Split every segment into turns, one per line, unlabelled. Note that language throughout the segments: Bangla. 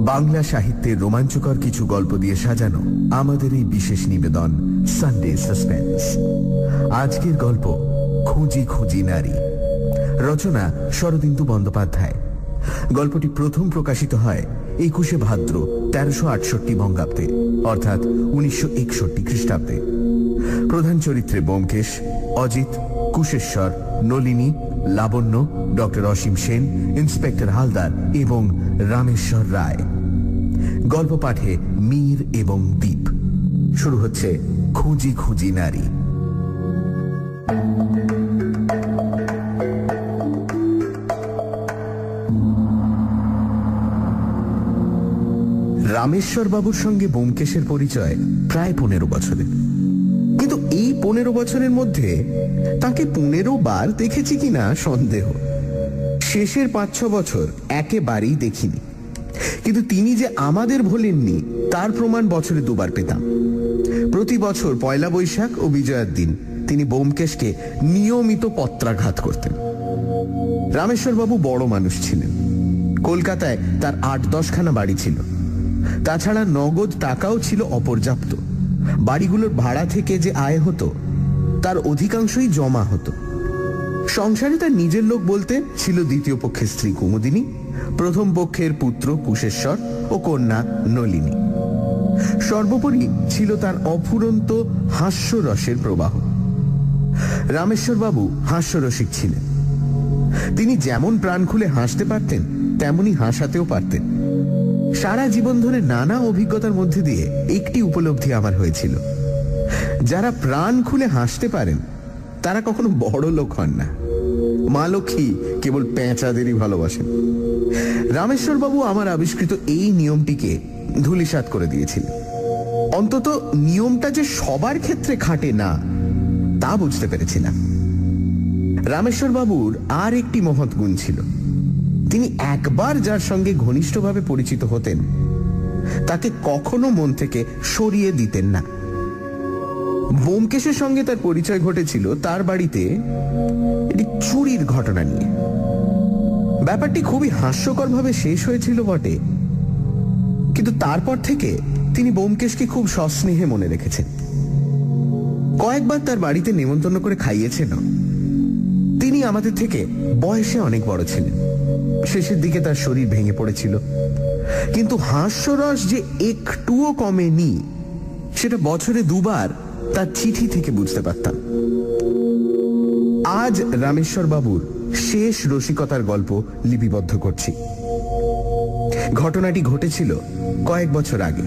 বাংলা সাহিত্যের রোমাঞ্চকর কিছু গল্প দিয়ে সাজানো আমাদের এই বিশেষ নিবেদন সানডে সাসপেন্স। আজকের গল্প খুঁজি খুঁজি নারী, রচনা শরদিন্দু বন্দ্যোপাধ্যায়। গল্পটি প্রথম প্রকাশিত হয় 21শে ভাদ্র 1368 বঙ্গাব্দে, অর্থাৎ 1961 খ্রিস্টাব্দে। প্রধান চরিত্রে ব্যোমকেশ, অজিত, কুশেশ্বর, নলিনী, লাবণ্য, ডক্টর অসীম সেন, ইন্সপেক্টর হালদার এবং রামেশ্বর রায়। গল্প পাঠে মীর এবং দীপ। শুরু হচ্ছে খুঁজি খুঁজি নারী। রামেশ্বর বাবুর সঙ্গে ব্যোমকেশের পরিচয় প্রায় 15 বছরের, কিন্তু এই 15 বছরের মধ্যে তাকে 15 বার দেখেছি কিনা সন্দেহ। শেষের 5-6 বছর একেবারেই দেখিনি, কিন্তু তিনি যে আমাদের ভোলেননি তার প্রমাণ বছরে 2 বার পেতাম। প্রতি বছর পয়লা বৈশাখ ও বিজয়ার দিন তিনি ব্যোমকেশকে নিয়মিত পত্রাঘাত করতেন। রামেশ্বর বাবু বড় মানুষ ছিলেন। কলকাতায় তার 8-10 খানা বাড়ি ছিল। তাছাড়া নগদ টাকাও ছিল অপর্যাপ্ত। বাড়িগুলোর ভাড়া থেকে যে আয় হতো তার অধিকাংশই জমা হতো। সংসারে তার নিজের লোক বলতে ছিল দ্বিতীয় পক্ষের স্ত্রী কুমুদিনী, প্রথম পক্ষের পুত্র কুশেশ্বর ও কন্যা নলিনী। সর্বোপরি ছিল তার অফুরন্ত হাস্যরসের প্রবাহ। রামেশ্বর বাবু হাস্যরসিক ছিলেন। তিনি যেমন প্রাণ খুলে হাসতে পারতেন তেমনি হাসাতেও পারতেন। সারা জীবন ধরে নানা অভিজ্ঞতার মধ্যে দিয়ে একটি উপলব্ধি আমার হয়েছিল, যারা প্রাণ খুলে হাসতে পারেন তারা কখনো বড় লোক হন না। মা লক্ষ্মী কেবল পেঁচাদেরই ভালোবাসেন। রামেশ্বর বাবু আমার আবিষ্কৃত এই নিয়মটিকে ধূলিসাৎ করে দিয়েছিলেন। অন্তত নিয়মটা যে সবার ক্ষেত্রে খাটে না তা বুঝতে পেরেছিলাম। রামেশ্বর বাবুর আর একটি মহৎ গুণ ছিল, তিনি একবার যার সঙ্গে ঘনিষ্ঠভাবে পরিচিত হতেন তাকে কখনো মন থেকে সরিয়ে দিতেন না। ব্যোমকেশের সঙ্গে তার পরিচয় ঘটেছিল তার বাড়িতে একটি চুরির ঘটনা নিয়ে। ব্যাপারটি খুবই হাস্যকরভাবে শেষ হয়েছিল বটে, কিন্তু তারপর থেকে তিনি ব্যোমকেশকে খুব সস্নেহে মনে রেখেছেন। কয়েকবার তার বাড়িতে নেমন্তন্ন করে খাইয়েছেন। তিনি আমাদের থেকে বয়সে অনেক বড় ছিলেন। শেষের দিকে তার শরীর ভেঙে পড়েছিল, কিন্তু হাস্যরস যে একটুও কমেনি সেটা বছরে 2 বার তার চিঠি থেকে বুঝতে পারতাম। আজ রামেশ্বর বাবুর শেষ রসিকতার গল্প লিপিবদ্ধ করছি। ঘটনাটি ঘটেছিল কয়েক বছর আগে।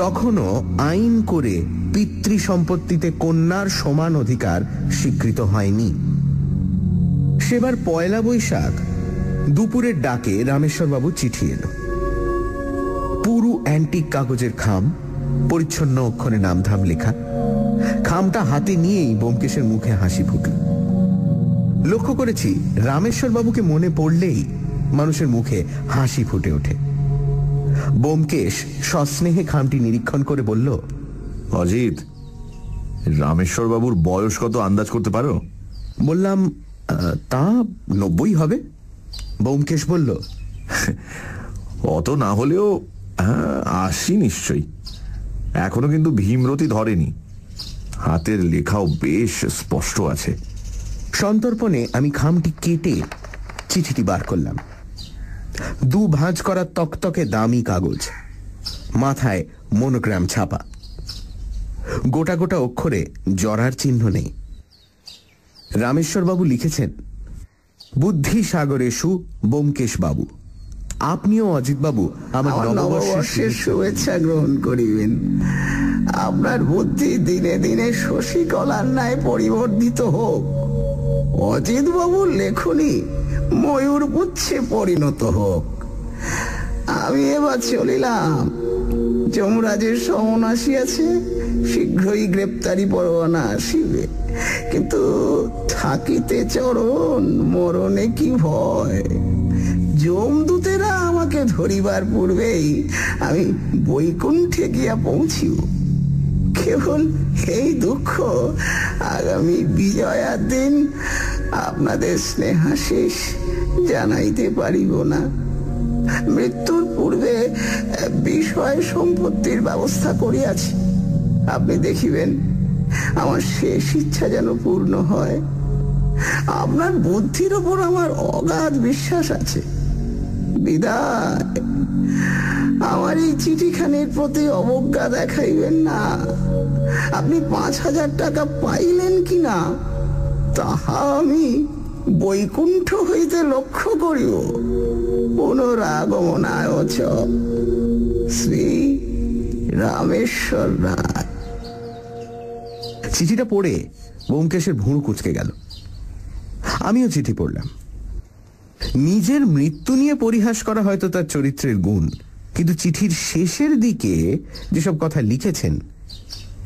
তখনও আইন করে পিতৃ সম্পত্তিতে কন্যার সমান অধিকার স্বীকৃত হয়নি। সেবার পয়লা বৈশাখ দুপুরের ডাকে রামেশ্বর বাবু চিঠি এলো। পুরু অ্যান্টিক কাগজের খাম, পরিচ্ছন্ন অক্ষরে নামধাম লেখা। খামটা হাতে নিয়েই ব্যোমকেশের মুখে হাসি ফুটল। লক্ষ্য করেছি রামেশ্বর বাবুকে মনে পড়লেই মানুষের মুখে হাসি ফুটে ওঠে। ব্যোমকেশ সস্নেহে খামটি নিরীক্ষণ করে বলল,
অজিত, রামেশ্বর বাবুর বয়স কত আন্দাজ করতে পারো?
বললাম, তা 90 হবে। ব্যোমকেশ বলল,
অত না হলেও 80 নিশ্চয়ই। এখনো কিন্তু ভীমরতি ধরেনি। হাতের লেখাও বেশ স্পষ্ট আছে।
সন্তর্পণে আমি খামটি কেটে চিঠিটি বার করলাম। 2 ভাঁজ করা তকতকে দামি কাগজ, মাথায় মনোগ্রাম ছাপা। গোটা গোটা অক্ষরে জরার চিহ্ন নেই। রামেশ্বর বাবু লিখেছেন, বুদ্ধি সাগরেশু ব্যোমকেশ বাবু, আপনিও অজিত বাবু আমার নববর্ষের শুভেচ্ছা গ্রহণ করিবেন। আপনার বুদ্ধি দিনে দিনে শশীকলার ন্যায় পরিবর্ধিত হোক। অজিত বাবুর লেখনী ময়ূর পুচ্ছে পরিণত হোক। আমি এবার চলিলাম। যমরাজের সমন আসিয়াছে, শীঘ্রই গ্রেপ্তারি পরোয়ানা আসিবে। কিন্তু থাকিতে চরণ, মরণে কি ভয়। যমদূতেরা আমাকে ধরিবার পূর্বেই আমি বৈকুণ্ঠে গিয়া পৌঁছিব। কেবল এই দুঃখ, আগামী বিজয়ার দিন আপনাদের স্নেহাশিস জানাইতে পারিব না। মৃত্যুর পূর্বে বিষয় সম্পত্তির ব্যবস্থা করিয়াছি। আপনি দেখিবেন আমার শেষ ইচ্ছা যেন পূর্ণ হয়। আপনার বুদ্ধির ওপর আমার অগাধ বিশ্বাস আছে। বিদায়। আমার এই চিঠিখানির প্রতি অবজ্ঞা দেখাইবেন না। আপনি ৫,০০০ টাকা পাইলেন কিনা তাহা আমি বৈকুণ্ঠ হইতে লক্ষ্য করিব। পুনরাগমনায় শ্রী রামেশ্বর রায়। চিঠিটা পড়ে ব্যোমকেশের ভুঁড় কুঁচকে গেল। আমিও চিঠি পড়লাম। নিজের মৃত্যু নিয়ে পরিহাস করা হয়তো তার চরিত্রের গুণ, কিন্তু চিঠির শেষের দিকে যেসব কথা লিখেছেন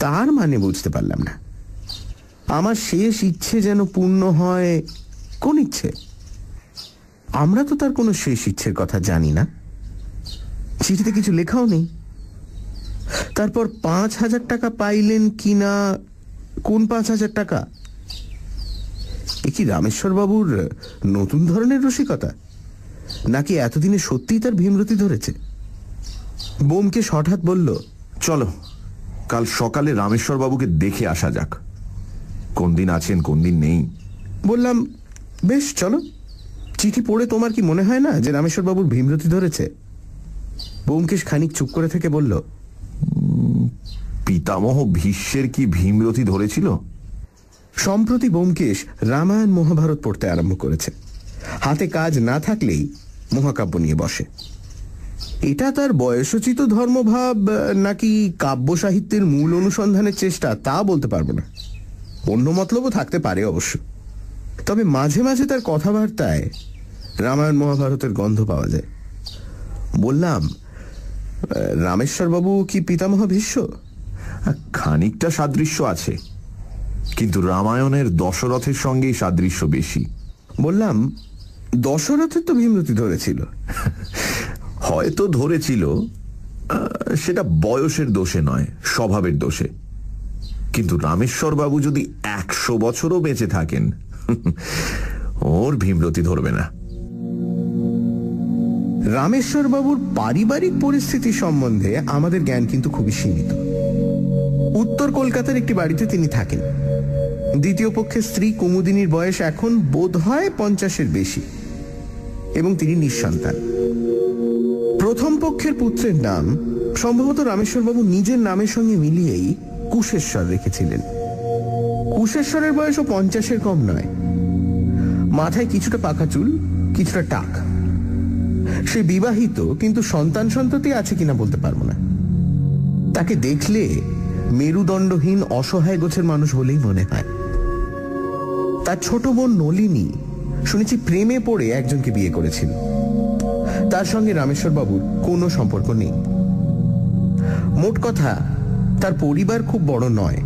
তার মানে বুঝতে পারলাম না। আমার শেষ ইচ্ছে যেন পূর্ণ হয়। কোন ইচ্ছে? আমরা তো তার কোনো শেষ ইচ্ছের কথা জানি না। চিঠিতে কিছু লেখাও নেই। তারপর ৫,০০০ টাকা পাইলেন কিনা, কোন ৫,০০০ টাকা? এ কি রামেশ্বর বাবুর নতুন ধরনের রসিকতা, নাকি এতদিনে সত্যিই তার ভীমরতি ধরেছে? ব্যোমকেশ হঠাৎ বলল,
চলো কাল সকালে রামেশ্বর বাবুকে দেখে আসা যাক। কোন দিন আছেন কোন দিন নেই।
বললাম, বেশ চলো। চিঠি পড়ে তোমার কি মনে হয় না যে রামেশ্বর বাবুর ভীমরতি ধরেছে? ব্যোমকেশ খানিক চুপ করে থেকে বলল,
পিতামহ ভীষ্মের কি ভীমরতি ধরেছিল?
সম্প্রতি ব্যোমকেশ রামায়ণ মহাভারত পড়তে আরম্ভ করেছে। হাতে কাজ না থাকলেই মহাকাব্য নিয়ে বসে। এটা তার বয়সোচিত ধর্মভাব নাকি কাব্য সাহিত্যের মূল অনুসন্ধানের চেষ্টা তা বলতে পারবো না। অন্য মতলবও থাকতে পারে অবশ্য। তবে মাঝে মাঝে তার কথাবার্তায় রামায়ণ মহাভারতের গন্ধ পাওয়া যায়। বললাম, রামেশ্বর বাবু কি পিতামহ ভীষ্ম?
খানিকটা সাদৃশ্য আছে, কিন্তু রামায়ণের দশরথের সঙ্গেই সাদৃশ্য বেশি।
বললাম, দশরথের তো ভীমরতি ধরেছিল।
হয়তো ধরেছিল, সেটা বয়সের দোষে নয়, স্বভাবের দোষে। কিন্তু রামেশ্বর বাবু যদি ১০০ বছরও বেঁচে থাকেন, ওর ভীমরতি ধরবে না।
রামেশ্বর বাবুর পারিবারিক পরিস্থিতি সম্বন্ধে আমাদের জ্ঞান কিন্তু খুবই সীমিত। উত্তর কলকাতার একটি বাড়িতে তিনি থাকেন। দ্বিতীয় পক্ষের স্ত্রী কুমুদিনীর বয়স এখন বোধ হয় ৫০-এর বেশি, এবং তিনি নিঃসন্তান। প্রথম পক্ষের পুত্রের নাম সম্ভবত রামেশ্বরবাবু নিজের নামের সঙ্গে মিলিয়েই কুশেশ্বর রেখেছিলেন। কুশেশ্বরের বয়সও ৫০-এর কম নয়। মাথায় কিছুটা পাকা চুল, কিছুটা টাক। সে বিবাহিত, কিন্তু সন্তান সন্ততি আছে কিনা বলতে পারবো না। তাকে দেখলে মেরুদণ্ডহীন অসহায় গোছের মানুষ বলেই মনে হয়। তার ছোট বোন নলিনী শুনেছি প্রেমে পড়ে একজনকে বিয়ে করেছিল। তার সঙ্গে রামেশ্বর বাবুর কোনো সম্পর্ক নেই। মোট কথা, তার পরিবার খুব বড় নয়,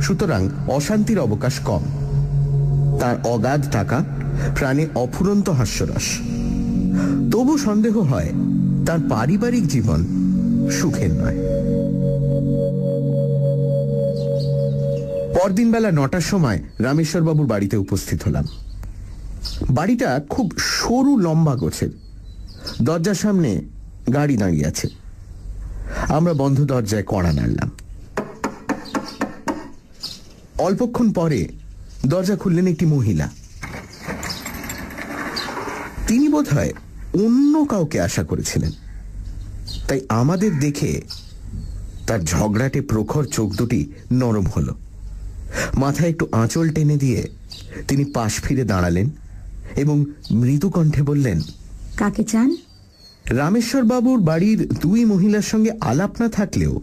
সুতরাং অশান্তির অবকাশ কম। তার অগাধ টাকা, প্রাণে অফুরন্ত হাস্যরস। তবু সন্দেহ হয় তার পারিবারিক জীবন সুখের নয়। পরদিন বেলা ৯টার সময় রামেশ্বর বাবুর বাড়িতে উপস্থিত হলাম। বাড়িটা খুব সরু লম্বা গোছের। দরজার সামনে গাড়ি দাঁড়িয়ে আছে। আমরা বন্ধ দরজায় কড়া নাড়লাম। অল্পক্ষণ পরে দরজা খুললেন একটি মহিলা। তিনি বোধহয় অন্য কাউকে আশা করেছিলেন, তাই আমাদের দেখে তার ঝগড়াটে প্রখর চোখ দুটি নরম হল। মাথায় একটু আঁচল টেনে দিয়ে তিনি পাশ ফিরে দাঁড়ালেন এবং মৃদু কণ্ঠে বললেন,
কাকে চান?
রামেশ্বর বাবুর বাড়ির দুই মহিলার সঙ্গে আলাপ না থাকলেও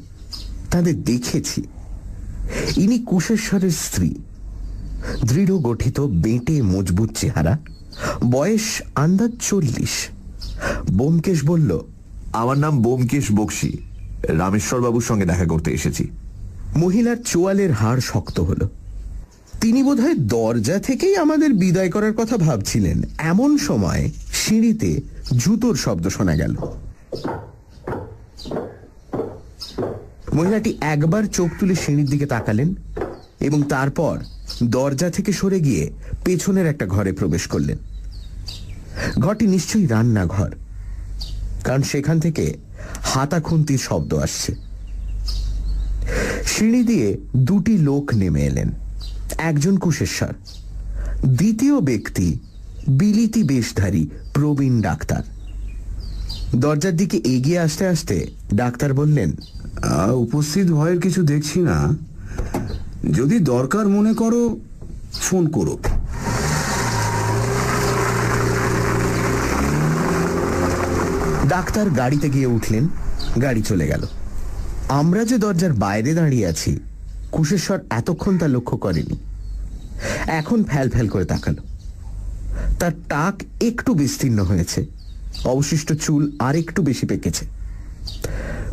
তাদের দেখেছি। ইনি কুশেশ্বরের স্ত্রী। দৃঢ় গঠিত, বেঁটে মজবুত চেহারা, বয়স আন্দাজ ৪০। ব্যোমকেশ বলল,
আমার নাম ব্যোমকেশ বক্সী, রামেশ্বর বাবুর সঙ্গে দেখা করতে এসেছি।
মহিলার চোয়ালের হাড় শক্ত হল। তিনি বোধহয় দরজা থেকেই আমাদের বিদায় করার কথা ভাবছিলেন। এমন সময় সিঁড়িতে জুতোর শব্দ শোনা গেল। মহিলাটি একবার চোখ তুলে সিঁড়ির দিকে তাকালেন এবং তারপর দরজা থেকে সরে গিয়ে পেছনের একটা ঘরে প্রবেশ করলেন। ঘরটি নিশ্চয়ই রান্নাঘর, কারণ সেখান থেকে হাতা খুন্তির শব্দ আসছে। সিঁড়ি দিয়ে দুটি লোক নেমে এলেন। একজন কুশেশ্বর, দ্বিতীয় ব্যক্তি বিলিতি বেশধারী প্রবীণ ডাক্তার। দরজার দিকে এগিয়ে আসতে আসতে ডাক্তার বললেন,
উপস্থিত ভয়ের কিছু দেখছি না। যদি দরকার মনে করো ফোন করো।
ডাক্তার গাড়িতে গিয়ে উঠলেন। গাড়ি চলে গেল। আমরা যে দরজার বাইরে দাঁড়িয়ে আছি, কুশেশ্বর এতক্ষণ তা লক্ষ্য করেনি। এখন ফ্যাল ফ্যাল করে তাকালো। তার টাক একটু বিস্তীর্ণ হয়েছে, অবশিষ্ট চুল আর একটু বেশি পেকেছে।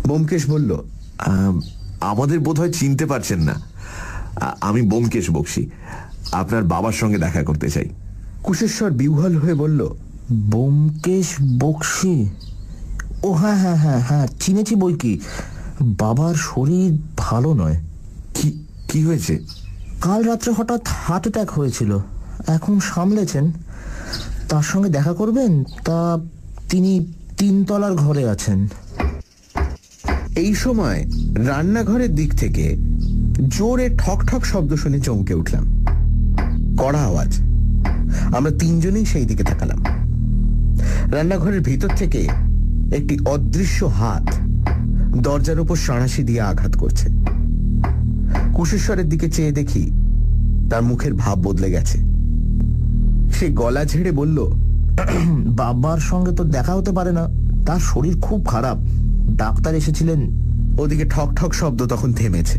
ব্যোমকেশ বলল,
আমাদের বোধহয় চিনতে পারছেন না। আমি ব্যোমকেশ বক্সী, আপনার বাবার সঙ্গে দেখা করতে চাই।
কুশেশ্বর বিহ্বল হয়ে বলল,
ব্যোমকেশ বক্সী? ও হ্যাঁ হ্যাঁ হ্যাঁ হ্যাঁ, চিনেছি বই কি। বাবার শরীর ভালো নয়।
কি হয়েছে?
কাল রাত্রে হঠাৎ হার্ট অ্যাটাক হয়েছিল, এখন সামলেছেন। তার সঙ্গে দেখা করবেন? তা তিনি 3 তলার ঘরে আছেন।
এই সময় রান্নাঘরের দিক থেকে জোরে ঠক ঠক শব্দ শুনে চমকে উঠলাম। কড়া আওয়াজ। আমরা তিনজনেই সেই দিকে তাকালাম। রান্নাঘরের ভিতর থেকে একটি অদৃশ্য হাত দরজার উপর সাঁড়াশি দিয়ে আঘাত করছে। কুশেশ্বরের দিকে চেয়ে দেখি তার মুখের ভাব বদলে গেছে। সে গলা ঝেড়ে বলল,
বাবার সঙ্গে তো দেখা হতে পারে না, তার শরীর খুব খারাপ। ডাক্তার এসেছিলেন।
ওদিকে ঠক ঠক শব্দ তখন থেমেছে।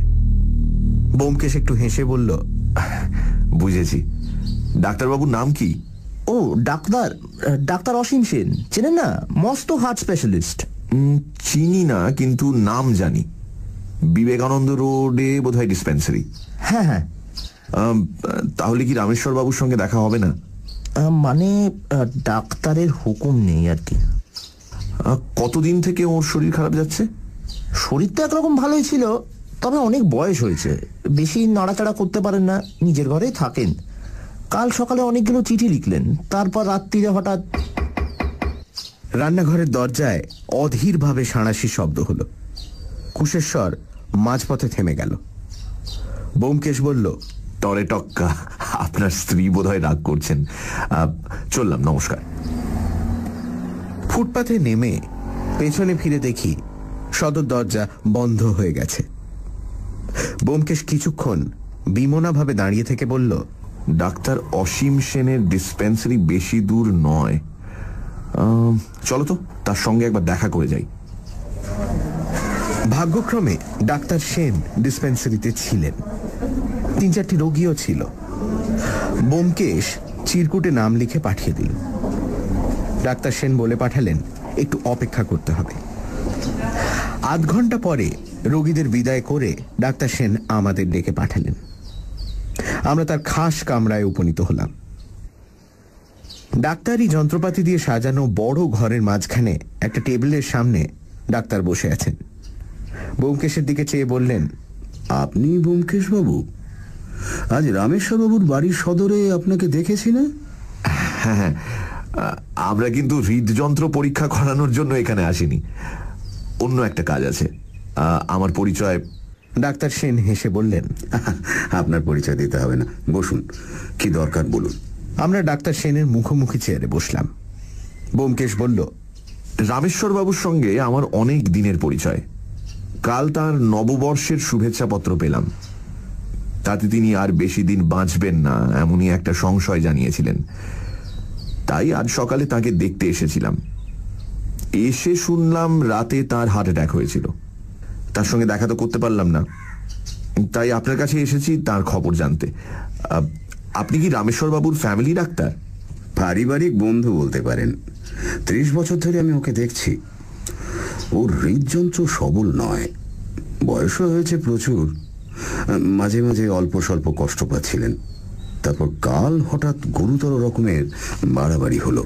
ব্যোমকেশ একটু হেসে বলল,
বুঝেছি। ডাক্তারবাবুর নাম কি?
ও ডাক্তার অসীম সেন, চেনেন না? মস্ত হার্ট স্পেশালিস্ট।
চিনি না, কিন্তু নাম জানি। বিবেকানন্দ রোডে বোধহয় ডিসপেন্সারি।
হ্যাঁ হ্যাঁ।
তাহলে কি রামেশ্বর বাবুর সঙ্গে দেখা হবে না?
মানে ডাক্তারের হুকুম নেই আর কি।
কতদিন থেকে ওর শরীর খারাপ যাচ্ছে?
শরীর তো একরকম ভালোই ছিল, তবে অনেক বয়স হয়েছে, বেশি নাড়াচাড়া করতে পারেন না, নিজের ঘরেই থাকেন। কাল সকালে অনেকগুলো চিঠি লিখলেন, তারপর রাত্রিরে হঠাৎ।
রান্নাঘরের দরজায় অধীরভাবে সাঁড়াশি শব্দ হলো। কুশেশ্বর মাঝপথে থেমে গেল। ব্যোমকেশ বলল,
টরে টক্কা, আপনার স্ত্রী বোধহয় রাগ করছেন। চললাম, নমস্কার।
ফুটপাথে নেমে পেছনে ফিরে দেখি সদর দরজা বন্ধ হয়ে গেছে। ব্যোমকেশ কিছুক্ষণ বিমনাভাবে দাঁড়িয়ে থেকে বলল,
ডাক্তার অসীম সেনের ডিসপেন্সারি বেশি দূর নয়। চলো তো, তার সঙ্গে একবার দেখা করে যাই।
ভাগ্যক্রমে ডাক্তার সেন ডিসপেন্সারিতে ছিলেন। 3-4টি রোগীও ছিল। ব্যোমকেশ চিরকুটে নাম লিখে পাঠিয়ে দিল। ডাক্তার সেন বলে পাঠালেন একটু অপেক্ষা করতে হবে। আধ ঘন্টা পরে রোগীদের বিদায় করে ডাক্তার সেন আমাদের ডেকে পাঠালেন। আমরা তার খাস কামরায় উপনীত হলাম। ডাক্তারি যন্ত্রপাতি দিয়ে সাজানো বড় ঘরের মাঝখানে একটা টেবিলের সামনে ডাক্তার বসে আছেন। ব্যোমকেশের দিকে চেয়ে বললেন,
আপনি ব্যোমকেশ বাবু? আজ রামেশ্বর বাবুর বাড়ির সদরে আপনাকে দেখেছি না?
হ্যাঁ হ্যাঁ, আমরা কিন্তু হৃদযন্ত্র পরীক্ষা করানোর জন্য এখানে আসিনি, অন্য একটা কাজ আছে। আমার পরিচয়।
ডাক্তার সেন হেসে বললেন,
আপনার পরিচয় দিতে হবে না, বসুন। কি দরকার বলুন।
আমরা ডাক্তার সেনের মুখোমুখি চেয়ারে বসলাম। ব্যোমকেশ বলল,
রামেশ্বর বাবুর সঙ্গে আমার অনেক দিনের পরিচয়। কাল তার নববর্ষের শুভেচ্ছাপত্র পেলাম। তাতে তিনি আর বেশি দিন বাঁচবেন না এমনই একটা সংশয় জানিয়েছিলেন। তাই আজ সকালে তাকে দেখতে এসেছিলাম। এসে শুনলাম রাতে তার হার্ট অ্যাটাক হয়েছিল। তার সঙ্গে দেখা তো করতে পারলাম না, তাই আপনার কাছে এসেছি তার খবর জানতে। আপনি কি রামেশ্বর বাবুর ফ্যামিলি ডাক্তার?
পারিবারিক বন্ধু বলতে পারেন। 30 বছর ধরে আমি ওকে দেখছি। ওর হৃদযন্ত্র সবল নয়, বয়সও হয়েছে প্রচুর। মাঝে মাঝে অল্প স্বল্প কষ্ট পাচ্ছিলেন। তারপর কাল হঠাৎ গুরুতর রকমের বাড়াবাড়ি হলো।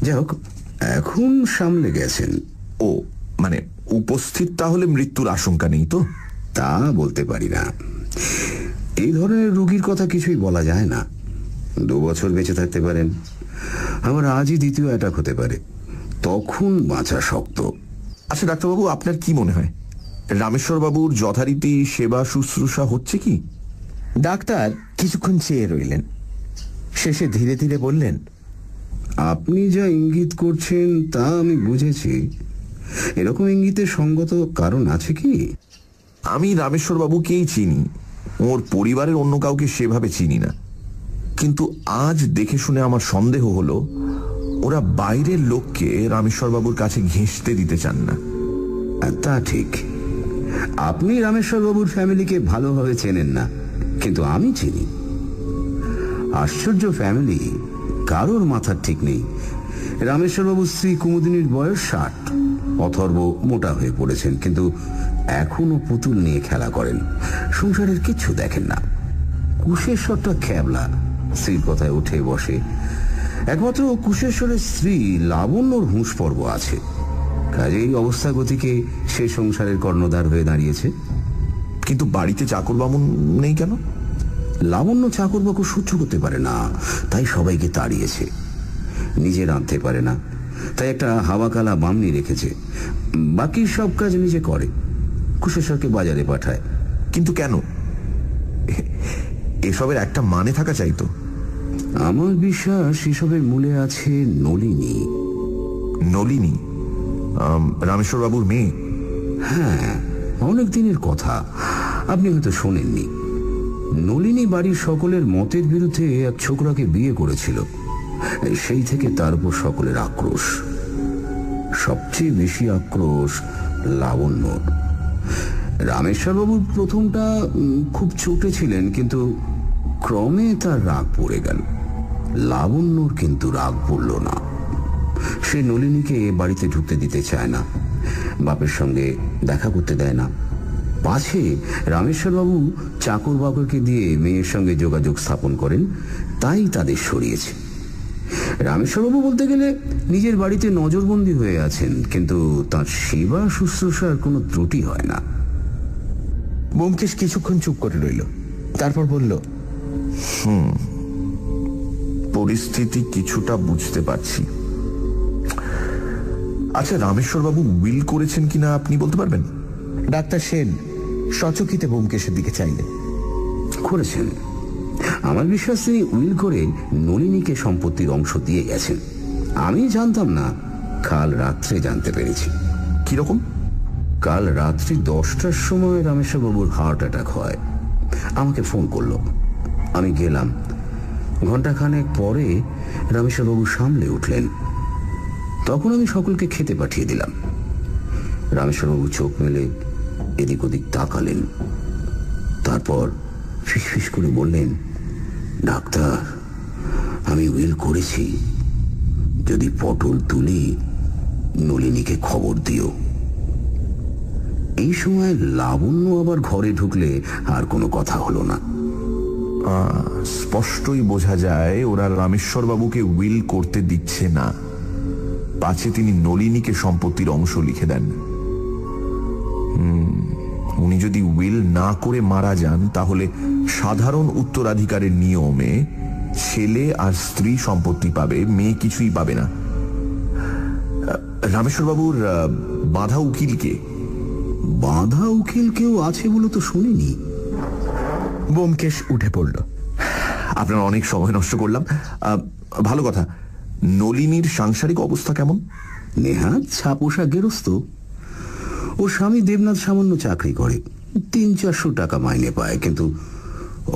যাই হোক, এখন সামলে গেছেন।
ও মানে উপস্থিত তাহলে মৃত্যুর আশঙ্কা নেই তো?
তা বলতে পারি না। এই ধরনের রোগীর কথা কিছুই বলা যায় না। 2 বছর বেঁচে থাকতে পারেন, আবার আজই দ্বিতীয় অ্যাটাক হতে পারে, তখন বাঁচা শক্ত।
আচ্ছা ডাক্তারবাবু, আপনার কি মনে হয় রামেশ্বরবাবুর যথারীতি সেবা শুশ্রূষা হচ্ছে কি?
ডাক্তার কিছুক্ষণ চেয়ে রইলেন, শেষে ধীরে ধীরে বললেন,
আপনি যা ইঙ্গিত করছেন তা আমি বুঝেছি। এরকম ইঙ্গিতের সঙ্গত কারণ আছে কি?
আমি রামেশ্বরবাবুকেই চিনি, ওর পরিবারের অন্য কাউকে সেভাবে চিনি না। কিন্তু আজ দেখে শুনে আমার সন্দেহ হলো ওরা বাইরের লোককে রামেশ্বরবাবুর কাছে ঘেঁষতে দিতে চান না।
তা ঠিক, আপনি রামেশ্বরবাবুর ফ্যামিলিকে ভালোভাবে চেনেন না, কিন্তু আমি চিনি। আশ্চর্য ফ্যামিলি, কারোর মাথার ঠিক নেই। রামেশ্বরবাবুর স্ত্রী কুমুদিনীর বয়স 60, অথর্ব মোটা হয়ে পড়েছেন, কিন্তু এখনো পুতুল নিয়ে খেলা করেন, সংসারের কিচ্ছু দেখেন না। কুশেশ্বরটা খেবলা, স্ত্রীর কথায় উঠে বসে। একমাত্র কুশেশ্বরের স্ত্রী লাবণ্যর হুঁশ পর্ব আছে, কাজেই অবস্থা গতিকে সে সংসারের কর্ণধার হয়ে দাঁড়িয়েছে।
কিন্তু বাড়িতে চাকর বামুন নেই কেন?
লাবণ্য চাকরবাকর সহ্য করতে পারে না, তাই সবাইকে তাড়িয়েছে। নিজে রাঁধতে পারে না, তাই একটা হাওয়াকালা বামনি রেখেছে। বাকি সব কাজ নিজে করে, কুশেশ্বরকে বাজারে পাঠায়।
কিন্তু কেন? এসবের একটা মানে থাকা চাইতো।
আমার বিশ্বাস এসবের মূলে আছে নলিনী।
নলিনী রামেশ্বরবাবুর মেয়ে?
হ্যাঁ, অনেক দিনের কথা, আপনি হয়তো শোনেননি। নলিনী বাড়ির সকলের মতের বিরুদ্ধে এক ছোকরাকে বিয়ে করেছিল। সেই থেকে তার উপর সকলের আক্রোশ। সবচেয়ে বেশি আক্রোশ লাবণ্যর। রামেশ্বরবাবুর প্রথমটা খুব চোটে ছিলেন, কিন্তু ক্রমে তার রাগ পড়ে গেল। লাবণ্যর কিন্তু রাগ পড়ল না। সে নলিনীকে বাড়িতে ঢুকতে দিতে চায় না, বাপের সঙ্গে দেখা করতে দেয় না। পাছে রামেশ্বরবাবু চাকর বাকরকে দিয়ে মেয়ের সঙ্গে যোগাযোগ স্থাপন করেন, তাই তাদের সরিয়েছে। রামেশ্বরবাবু বলতে গেলে নিজের বাড়িতে নজরবন্দি হয়ে আছেন, কিন্তু তার সেবা শুশ্রূষার কোনো ত্রুটি হয় না।
ব্যোমকেশ কিছুক্ষণ চুপ করে রইল, তারপর বলল,
পরিস্থিতি কিছুটা বুঝতে পারছি। আচ্ছা, রামেশ্বরবাবু উইল করেছেন কিনা আপনি বলতে পারবেন?
ডাক্তার সেন সচকিতে ব্যোমকেশের দিকে চাইলেন।
করেছেন। আমার বিশ্বাস তিনি উইল করে নলিনীকে সম্পত্তির অংশ দিয়ে গেছেন। আমি জানতাম না, কাল রাত্রে জানতে পেরেছি।
কিরকম?
কাল রাত্রি 10টার সময় রামেশ্বরবাবুর হার্ট অ্যাটাক হয়। আমাকে ফোন করলো, আমি গেলাম। ঘণ্টাখানেক পরে রামেশ্বরবাবু সামলে উঠলেন। তখন আমি সকলকে খেতে পাঠিয়ে দিলাম। রামেশ্বরবাবু চোখ মেলে এদিক ওদিক তাকালেন, তারপর ফিসফিস করে বললেন, ডাক্তার, আমি উইল করেছি। যদি পটল তুলি, নলিনীকে খবর দিও। এই সময় লাবণ্য আবার ঘরে ঢুকলে আর কোনো কথা হলো না।
স্পষ্টই বোঝা যায় ওরা রামেশ্বরবাবুকে উইল করতে দিচ্ছে না, পাছে তিনি নলিনীকে সম্পত্তির অংশ লিখে দেন। উনি যদি উইল না করে মারা যান, তাহলে সাধারণ উত্তরাধিকারের নিয়মে ছেলে আর স্ত্রী সম্পত্তি পাবে, মেয়ে কিছুই পাবে না। রামেশ্বরবাবুর বাঁধা উকিলকে?
বাঁধা উকিল কেউ আছে বলে তো শুনিনি।
ব্যোমকেশ উঠে পড়ল।
আপনার অনেক সময় নষ্ট করলাম। ভালো কথা, নলিনীর সাংসারিক অবস্থা কেমন?
নেহাত ছাপোষা গেরস্ত। ওর স্বামী দেবনাথ সামান্য চাকরি করে, 300-400 টাকা মাইনে পায়, কিন্তু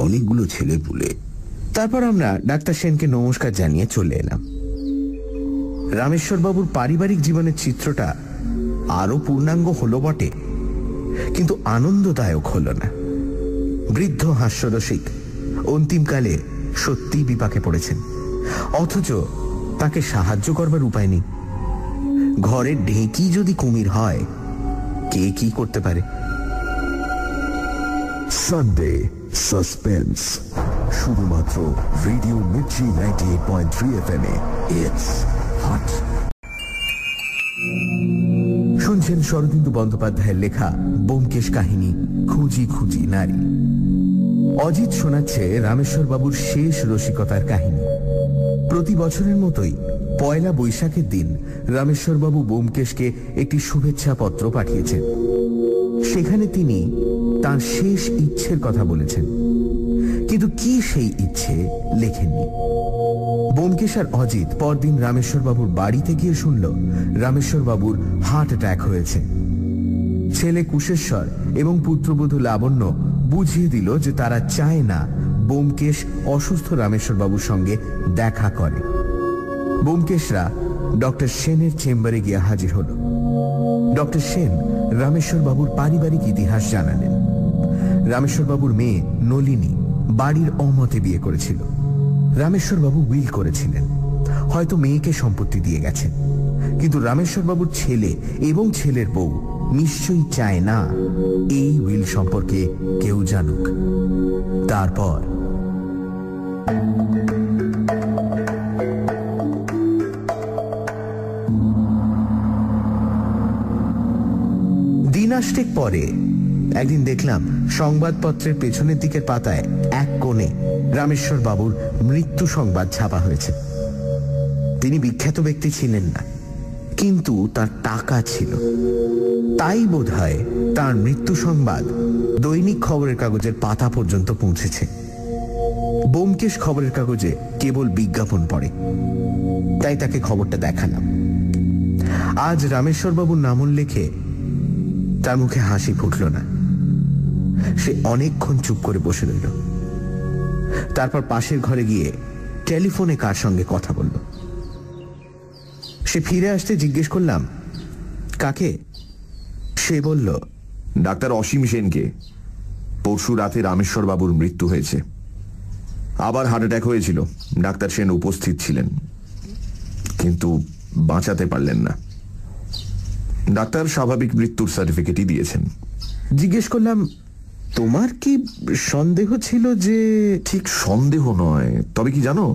অনেকগুলো ছেলে পুলে।
তারপর আমরা ডাক্তার সেনকে নমস্কার জানিয়ে চলে এলাম। রামেশ্বরবাবুর পারিবারিক জীবনের চিত্রটা আরো পূর্ণাঙ্গ হলো বটে, কিন্তু আনন্দদায়ক হল না। বৃদ্ধ হাস্যরসিক অন্তিমকালে সত্যি বিপাকে পড়েছেন, অথচ তাকে সাহায্য করবার উপায় নেই। ঘরের ঢেঁকি যদি কুমির হয়, কে কি করতে পারে?
সানডে সাসপেন্স, শুধুমাত্র radio Mirchi 98.3 FM A. It's hot.
শুনছেন শরদিন্দু বন্দ্যোপাধ্যায়ের লেখা ব্যোমকেশ কাহিনী খুঁজি খুঁজি নারী। অজিত শোনাচ্ছে রামেশ্বরবাবুর শেষ রসিকতার কাহিনী। প্রতি বছরের মতোই পয়লা বৈশাখের দিন রামেশ্বরবাবু ব্যোমকেশকে একটি শুভেচ্ছা পত্র পাঠিয়েছেন। সেখানে তিনি তার শেষ ইচ্ছের কথা বলেছেন, কিন্তু কি সেই ইচ্ছে লেখেননি। ব্যোমকেশ আর অজিত পরদিন রামেশ্বরবাবুর বাড়িতে গিয়ে শুনল রামেশ্বরবাবুর হার্ট অ্যাটাক হয়েছে। ছেলে কুশেশ্বর এবং পুত্রবধূ লাবণ্য বুঝিয়ে দিল যে তারা চায় না ব্যোমকেশ অসুস্থ রামেশ্বরবাবুর সঙ্গে দেখা করে। ব্যোমকেশরা ডক্টর সেনের চেম্বারে গিয়ে হাজির হল। ডক্টর সেন রামেশ্বরবাবুর পারিবারিক ইতিহাস জানালেন। রামেশ্বরবাবুর মেয়ে নলিনী বাড়ির অমতে বিয়ে করেছিল। রামেশ্বরবাবু উইল করেছিলেন, হয়তো মেয়েকে সম্পত্তি দিয়ে গেছেন, কিন্তু রামেশ্বরবাবুর ছেলে এবং ছেলের বউ নিশ্চয়ই চায় না এই উইল সম্পর্কে কেউ জানুক। তারপর দিনাষ্টেক পরে একদিন দেখলাম সংবাদপত্রের পেছনের দিকের পাতায় এক কোণে রামেশ্বর বাবুর মৃত্যু সংবাদ ছাপা হয়েছে। তিনি বিখ্যাত ব্যক্তি ছিলেন না, কিন্তু তার টাকা ছিল। তাই বোধহয় তার মৃত্যু সংবাদ দৈনিক খবরের কাগজের পাতা পর্যন্ত পৌঁছেছে। ব্যোমকেশ খবরের কাগজে কেবল বিজ্ঞাপন পড়ে, তাই তাকে খবরটা দেখালাম। আজ রামেশ্বরবাবুর নাম উল্লেখে তার মুখে হাসি ফুটল না। সে অনেকক্ষণ চুপ করে বসে রইল। তারপর পাশের ঘরে গিয়ে টেলিফোনে কার সঙ্গে কথা বলল। সে ফিরে আসতে জিজ্ঞেস করলাম, কাকে? সে বলল,
ডাক্তার অসীম সেনকে। পরশু রাতে রামেশ্বরবাবুর মৃত্যু হয়েছে। আবার হার্ট অ্যাটাক হয়েছিল। ডাক্তার সেন উপস্থিত ছিলেন, কিন্তু বাঁচাতে পারলেন না। ডাক্তার স্বাভাবিক মৃত্যুর সার্টিফিকেটই দিয়েছেন।
জিজ্ঞেস করলাম, তোমার কি সন্দেহ ছিল যে?
ঠিক সন্দেহ নয়, তবে কি জানো,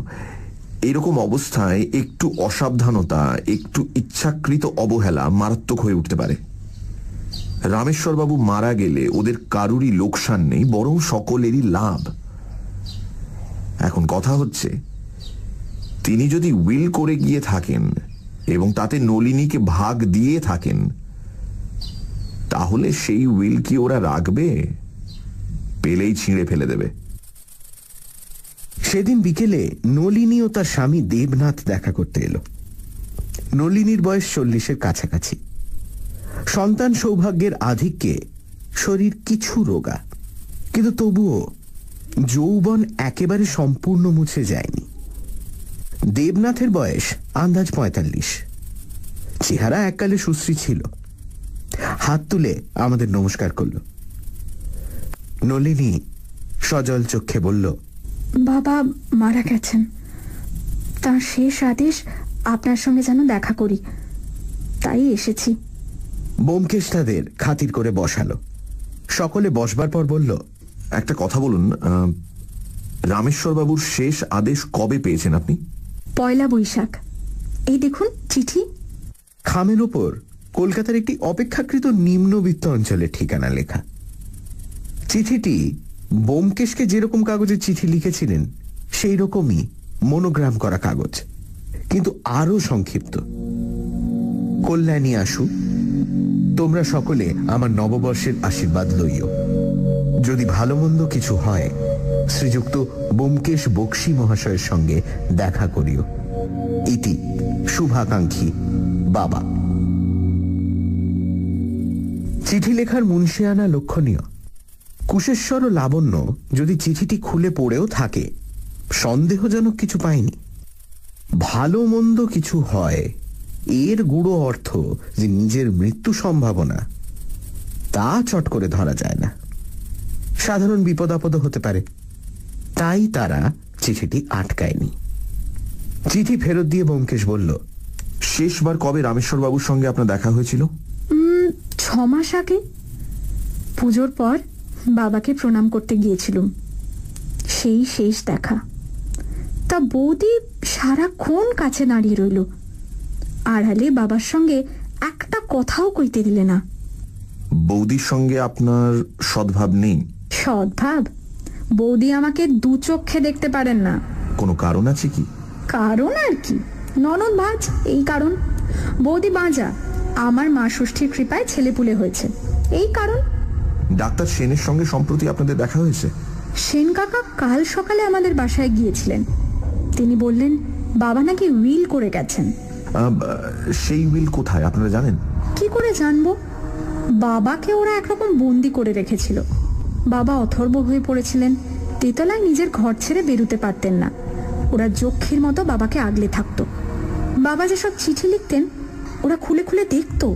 এরকম অবস্থায় একটু অসাবধানতা, একটু ইচ্ছাকৃত অবহেলা মারাত্মক হয়ে উঠতে পারে। রামেশ্বরবাবু মারা গেলে ওদের কারুরই লোকসান নেই, বরং সকলেরই লাভ। এখন কথা হচ্ছে, তিনি যদি উইল করে গিয়ে থাকেন এবং তাতে নলিনীকে ভাগ দিয়ে থাকেন, তাহলে সেই উইল কি ওরা রাখবে? পেলেই ছিঁড়ে ফেলে দেবে।
সেদিন বিকেলে নলিনী ও তার স্বামী দেবনাথ দেখা করতে এলো। নলিনীর বয়স 40-এর কাছাকাছি। সন্তান সৌভাগ্যের আধিক্যে শরীর কিছু রোগা, কিন্তু তবুও যৌবন একেবারে সম্পূর্ণ মুছে যায়নি। দেবনাথের বয়স আন্দাজ 45। চেহারা এককালে সুশ্রী ছিল। হাত তুলে আমাদের নমস্কার করল। নলিনী সজল চক্ষে বলল,
বাবা মারা গেছেন, তার শেষ আদেশ আপনার সঙ্গে যেন দেখা করি, তাই এসেছি।
ব্যোমকেশ তাদের খাতির করে বসালো। সকলে বসবার পর বলল,
একটা কথা বলুন, রামেশ্বরবাবুর শেষ আদেশ কবে পেয়েছেন আপনি?
1 বৈশাখ। এই দেখুন চিঠি।
খামের ওপর কলকাতার একটি অপেক্ষাকৃত নিম্নবিত্ত অঞ্চলের ঠিকানা লেখা। চিঠিটি ব্যোমকেশকে যেরকম কাগজে চিঠি লিখেছিলেন সেই রকমই মনোগ্রাম করা কাগজ, কিন্তু আরো সংক্ষিপ্ত। কল্যাণী আসু, তোমরা সকলে আমার নববর্ষের আশীর্বাদ লইও। যদি ভালো মন্দ কিছু হয়, শ্রীযুক্ত ব্যোমকেশ বক্সী মহাশয়ের সঙ্গে দেখা করিও। ইতি শুভাকাঙ্ক্ষী বাবা। চিঠি লেখার মুন্সিয়ানা লক্ষণীয়। কুশেশ্বর ও লাবণ্য যদি চিঠিটি খুলে পড়েও থাকে, সন্দেহজনক কিছু পায়নি। ভালো মন্দ কিছু হয়, এর গূঢ় অর্থ যে নিজের মৃত্যু সম্ভাবনা, তা চট করে ধরা যায় না। সাধারণ বিপদ আপদ হতে পারে, তাই তারা চিঠিটি আটকায়নি। চিঠি ফেরত দিয়ে ব্যোমকেশ বলল,
শেষবার কবে রামেশ্বরবাবুর সঙ্গে আপনার দেখা হয়েছিল?
6 মাস আগে। পুজোর পর বাবাকে প্রণাম করতে গিয়েছিলুম, সেই শেষ দেখা। তা বৌদি সারাক্ষণ কাছে দাঁড়িয়ে রইল, আড়ালে বাবার সঙ্গে একটা কথাও কইতে দিলে না।
বৌদির সঙ্গে আপনার সদ্ভাব নেই?
সদ্ভাব? বৌদি আমাকে 2 চোখে দেখতে পারেন না।
কোনো কারণ আছে কি?
কারণ আর কি, ননদ ভাজ, এই কারণ। বৌদি বাঁজা, আমার মা ষষ্ঠীর কৃপায় ছেলেপুলে হয়েছে, এই কারণ।
ডাক্তার সেনের সঙ্গে সম্প্রতি আপনাদের দেখা হয়েছে?
সেন কাকা কাল সকালে আমাদের বাসায় গিয়েছিলেন। তিনি বললেন বাবা নাকি উইল করে গেছেন।
সেই উইল কোথায় আপনারা জানেন?
কি করে জানবো? বাবাকে ওরা একরকম বন্দি করে রেখেছিল। বাবা অথর্ব হয়ে পড়েছিলেন, তেতলায় নিজের ঘর ছেড়ে বেরুতে পারতেন না। ওরা যক্ষীর মতো বাবাকে আগলে থাকতো। বাবা যেসব চিঠি লিখতেন ওরা খুলে খুলে দেখতো,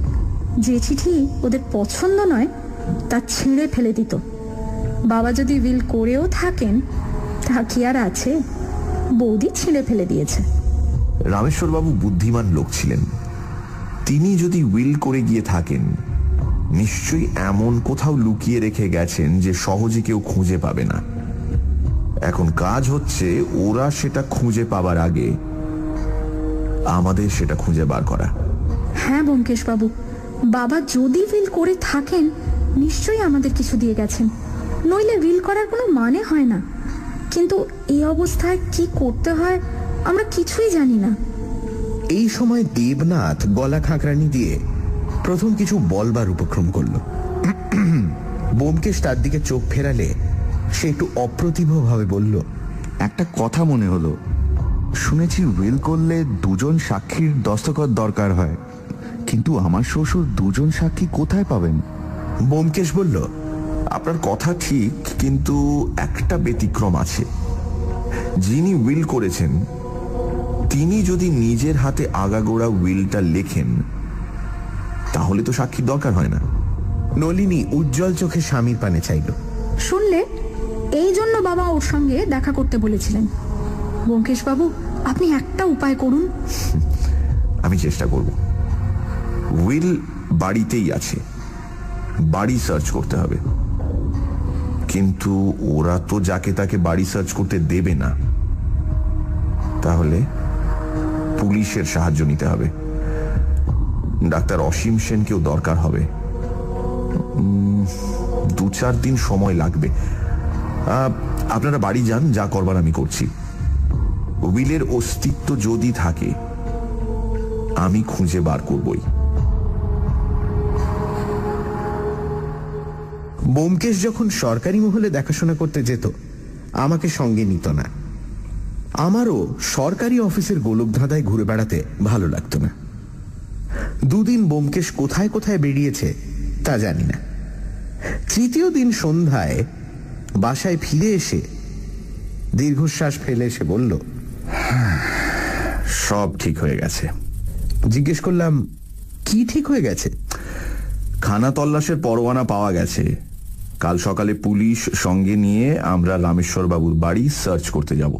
যে চিঠি ওদের পছন্দ নয় তা ছিঁড়ে ফেলে দিত। বাবা যদি উইল করেও থাকেন তা কি আর আছে, বৌদি ছিঁড়ে ফেলে দিয়েছে।
রামেশ্বরবাবু বুদ্ধিমান লোক ছিলেন। তিনি যদি উইল করে গিয়ে থাকেন, নিশ্চয়ই এমন কোথাও লুকিয়ে রেখে গেছেন যে সহজে কেউ খুঁজে পাবে না। এখন কাজ হচ্ছে ওরা সেটা খুঁজে পাবার আগে আমাদের সেটা খুঁজে বার করা।
হ্যাঁ ব্যোমকেশ বাবু, বাবা যদি উইল করে থাকেন নিশ্চয়ই আমাদের কিছু দিয়ে গেছেন, নইলে উইল করার কোনো মানে হয় না। কিন্তু এই অবস্থায় কি করতে হয় আমরা কিছুই জানি না।
এই সময় দেবনাথ গলা খাঁকরানি দিয়ে প্রথম কিছু বলবার উপক্রম করল। ব্যোমকেশ তার দিকে চোখ ফেরালে সে একটু অপ্রতিভভাবে বলল,
একটা কথা মনে হলো, শুনেছি উইল করলে দুজন সাক্ষীর দস্তখত দরকার হয়, কিন্তু আমার শ্বশুর দুজন সাক্ষী কোথায় পাবেন?
ব্যোমকেশ বলল,
আপনার কথা ঠিক, কিন্তু একটা ব্যতিক্রম আছে। যিনি উইল করেছেন তিনি যদি নিজের হাতে আগাগোড়া উইলটা লেখেন তাহলে তো সাক্ষীর দরকার হয় না।
নলিনী উজ্জ্বল চোখে স্বামীর পানে চাইল।
শুনলে, এই জন্য বাবা ওর সঙ্গে দেখা করতে বলেছিলেন। ব্যোমকেশ বাবু, আপনি একটা উপায় করুন।
আমি চেষ্টা করব। উইল বাড়িতেই আছে, বাড়ি সার্চ করতে হবে। কিন্তু ওরা তো যাকে তাকে বাড়ি সার্চ করতে দেবে না। তাহলে পুলিশের সাহায্য নিতে হবে। ডাক্তার অসীম সেনকেও দরকার হবে। 2-4 দিন সময় লাগবে। আপনারা বাড়ি যান, যা করবার আমি করছি। উইলের অস্তিত্ব যদি থাকে আমি খুঁজে বার করবই।
ব্যোমকেশ যখন সরকারি মহলে দেখাশোনা করতে যেত আমাকে সঙ্গে নিত না। আমারও সরকারি অফিসের গোলকধাঁধায় ঘুরে বেড়াতে ভালো লাগতো না। 2 দিন ব্যোমকেশ কোথায় কোথায় বেরিয়েছে তা জানি না। 3য় দিন সন্ধ্যায় বাসায় ফিরে এসে দীর্ঘশ্বাস ফেলে এসে বলল,
সব ঠিক হয়ে গেছে।
জিজ্ঞেস করলাম, কি ঠিক হয়ে গেছে?
খানা তল্লাশের পরোয়ানা পাওয়া গেছে। কাল সকালে পুলিশ সঙ্গে নিয়ে আমরা রামেশ্বর বাবুর বাড়ি সার্চ করতে যাব।